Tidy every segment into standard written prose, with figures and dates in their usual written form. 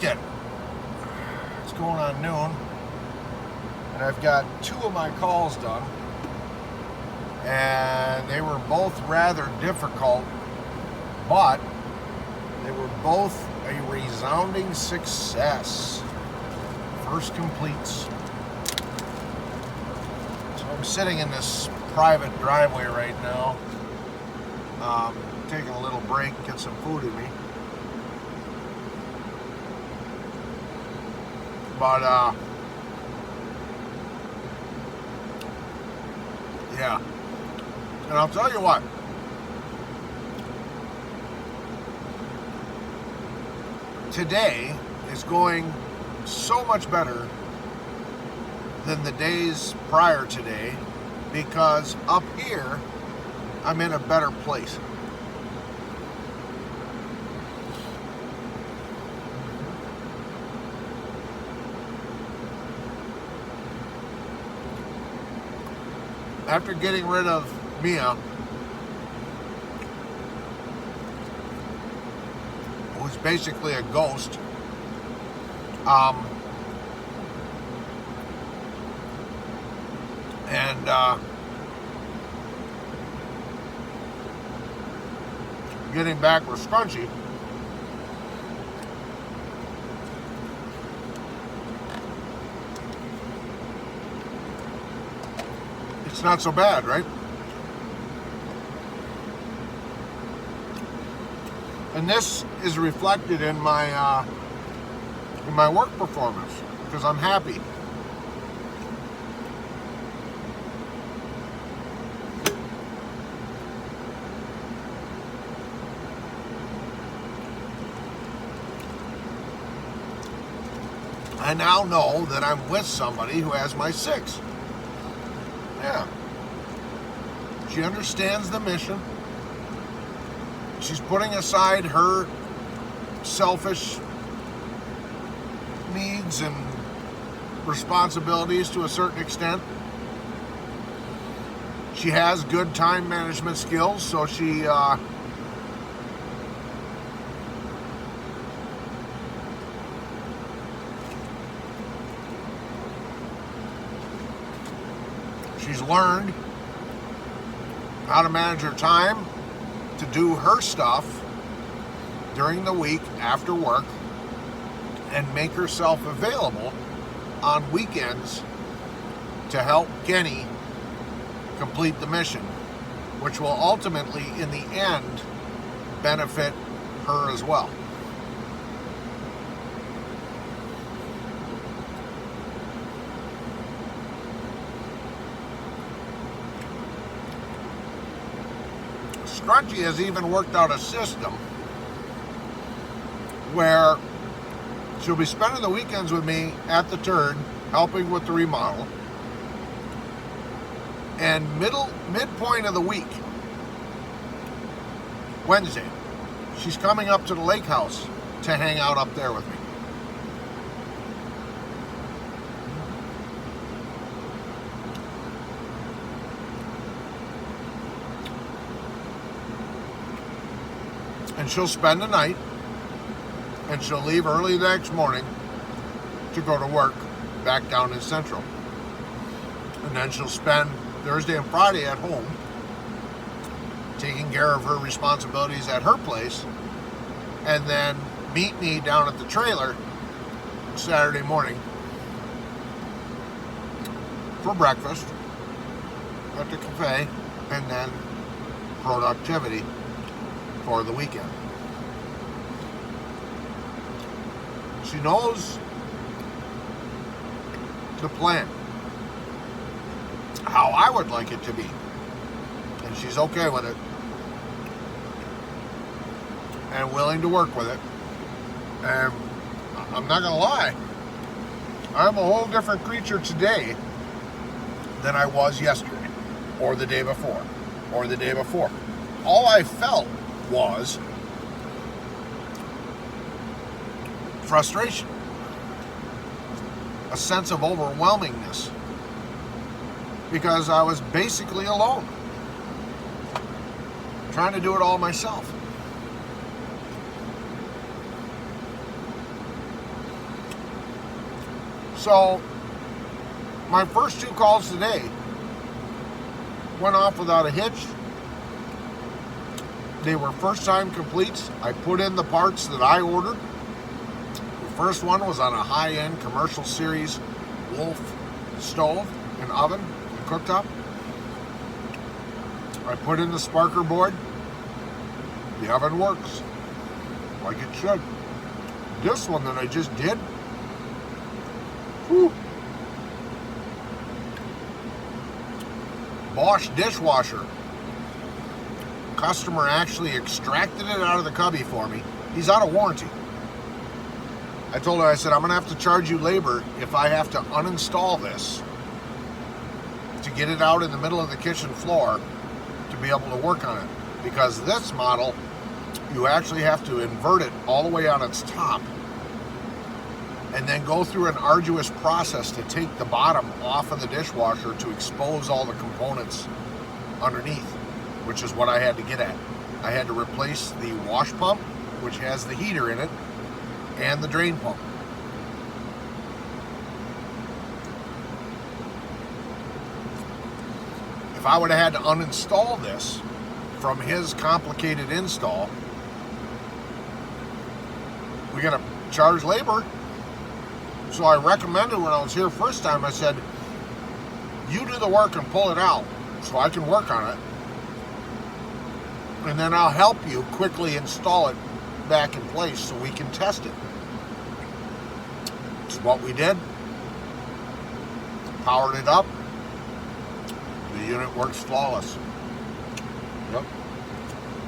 working. It's going on noon, and I've got 2 of my calls done, and they were both rather difficult, but they were both a resounding success. First completes. So I'm sitting in this private driveway right now, taking a little break, get some food in me. But yeah, and I'll tell you what, today is going so much better than the days prior today, because up here I'm in a better place. After getting rid of Mia, who's basically a ghost, and getting back with Scrunchy, it's not so bad, right? And this is reflected in my work performance, because I'm happy. I now know that I'm with somebody who has my 6. Yeah. She understands the mission. She's putting aside her selfish needs and responsibilities to a certain extent. She has good time management skills, so she's learned how to manage her time to do her stuff during the week after work, and make herself available on weekends to help Kenny complete the mission, which will ultimately, in the end, benefit her as well. Scrunchy has even worked out a system where she'll be spending the weekends with me at the Turd, helping with the remodel. And midpoint of the week, Wednesday, she's coming up to the lake house to hang out up there with me. And she'll spend the night, and she'll leave early the next morning to go to work back down in Central. And then she'll spend Thursday and Friday at home, taking care of her responsibilities at her place, and then meet me down at the trailer Saturday morning for breakfast at the cafe, and then productivity for the weekend. She knows the plan, how I would like it to be, and she's okay with it and willing to work with it. And I'm not gonna lie, I'm a whole different creature today than I was yesterday, or the day before, or the day before. All I felt was frustration, a sense of overwhelmingness, because I was basically alone, trying to do it all myself. So my first 2 calls today went off without a hitch. They were first-time completes. I put in the parts that I ordered. The first one was on a high-end commercial series Wolf stove and oven and cooktop. I put in the sparker board. The oven works like it should. This one that I just did, whew. Bosch dishwasher. Customer actually extracted it out of the cubby for me. He's out of warranty. I told her, I said, I'm going to have to charge you labor if I have to uninstall this to get it out in the middle of the kitchen floor to be able to work on it. Because this model, you actually have to invert it all the way on its top and then go through an arduous process to take the bottom off of the dishwasher to expose all the components underneath, which is what I had to get at. I had to replace the wash pump, which has the heater in it, and the drain pump. If I would have had to uninstall this from his complicated install, we got to charge labor. So I recommended when I was here first time, I said, you do the work and pull it out so I can work on it. And then I'll help you quickly install it back in place so we can test it. It's what we did. Powered it up. The unit works flawless. Yep.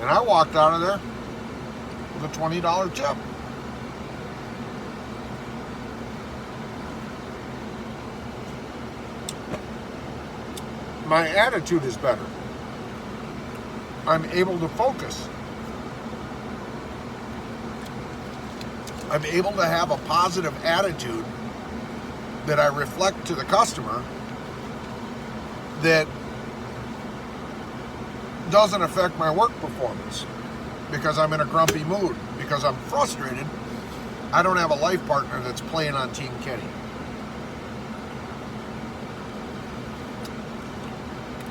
And I walked out of there with a $20 tip. My attitude is better. I'm able to focus. I'm able to have a positive attitude that I reflect to the customer that doesn't affect my work performance because I'm in a grumpy mood, because I'm frustrated. I don't have a life partner that's playing on Team Kenny.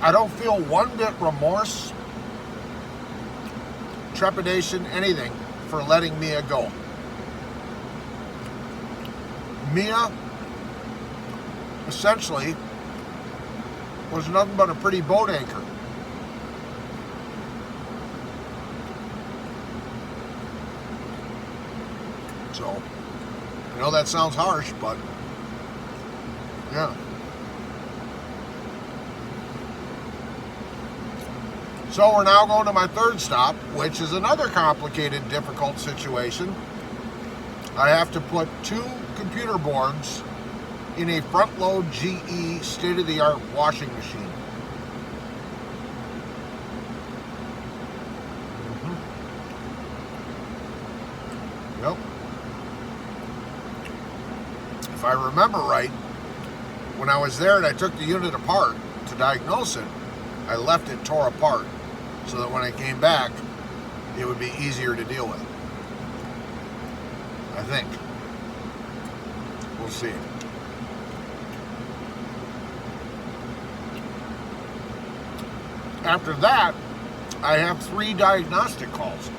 I don't feel one bit remorse, trepidation, anything for letting Mia go. Mia essentially was nothing but a pretty boat anchor. So, I know that sounds harsh, but yeah. So we're now going to my third stop, which is another complicated, difficult situation. I have to put 2 computer boards in a front-load GE state-of-the-art washing machine. Yep. If I remember right, when I was there and I took the unit apart to diagnose it, I left it tore apart so that when I came back, it would be easier to deal with. I think. We'll see. After that, I have 3 diagnostic calls.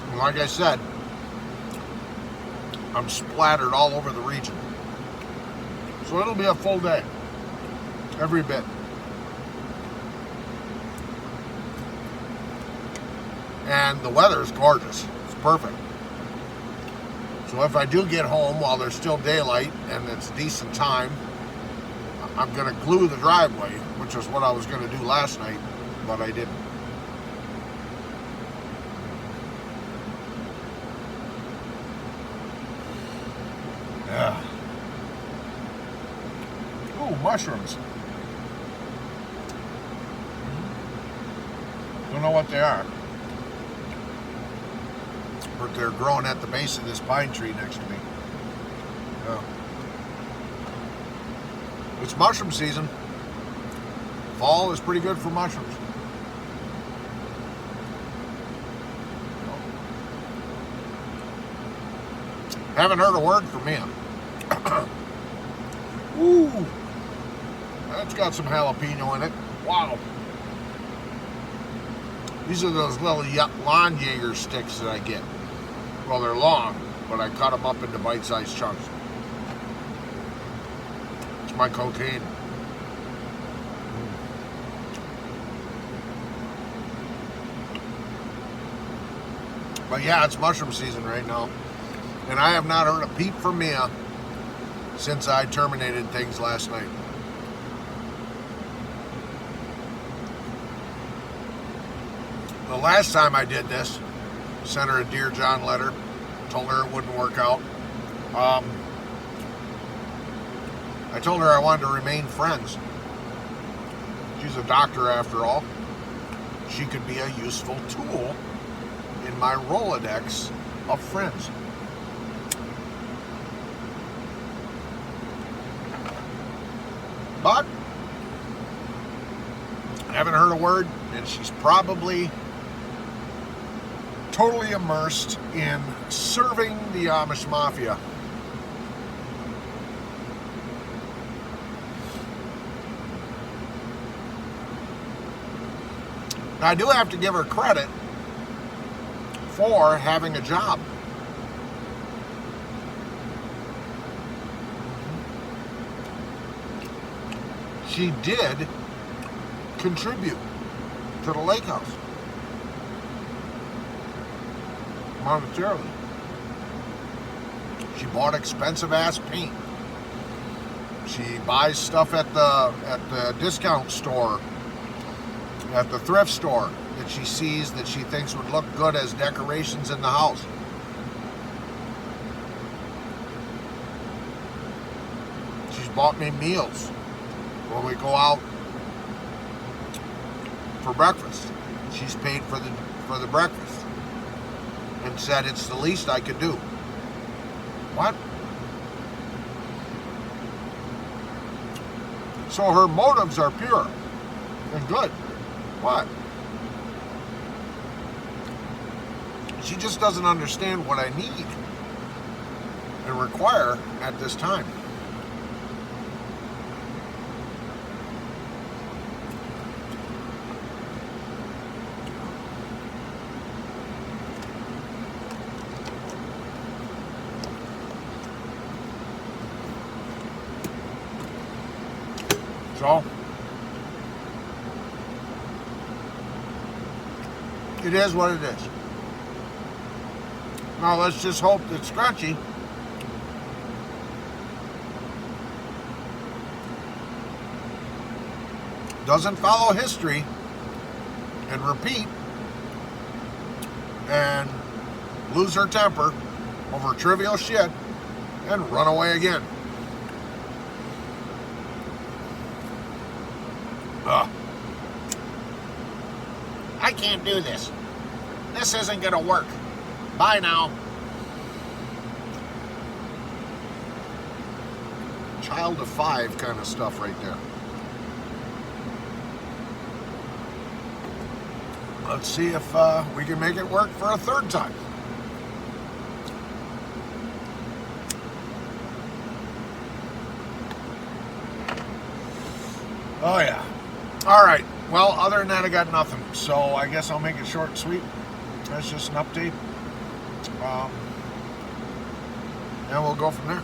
And like I said, I'm splattered all over the region. So it'll be a full day. Every bit. And the weather is gorgeous. It's perfect. So if I do get home while there's still daylight and it's decent time, I'm going to glue the driveway, which is what I was going to do last night, but I didn't. Yeah. Ooh, mushrooms. Don't know what they are. But they're growing at the base of this pine tree next to me. Yeah. It's mushroom season. Fall is pretty good for mushrooms. Haven't heard a word from Mia. Ooh, that's got some jalapeno in it. Wow. These are those little lawn Jaeger sticks that I get. Well, they're long, but I cut them up into bite-sized chunks. It's my cocaine. But yeah, it's mushroom season right now. And I have not heard a peep from Mia since I terminated things last night. The last time I did this, sent her a Dear John letter, told her it wouldn't work out. I told her I wanted to remain friends. She's a doctor after all. She could be a useful tool in my Rolodex of friends. But I haven't heard a word, and she's probably totally immersed in serving the Amish Mafia. Now, I do have to give her credit for having a job. She did contribute to the lake house monetarily. She bought expensive ass paint. She buys stuff at the discount store, at the thrift store, that she sees that she thinks would look good as decorations in the house. She's bought me meals when we go out for breakfast. She's paid for the breakfast and said it's the least I could do. What? So her motives are pure and good. What? She just doesn't understand what I need and require at this time. So, it is what it is. Now let's just hope that Scratchy doesn't follow history and repeat and lose her temper over trivial shit and run away again. I can't do this. This isn't gonna work. Bye now. Child of 5 kind of stuff right there. Let's see if we can make it work for a third time. Oh yeah. All right. Well, other than that, I got nothing. So I guess I'll make it short and sweet. That's just an update. And we'll go from there.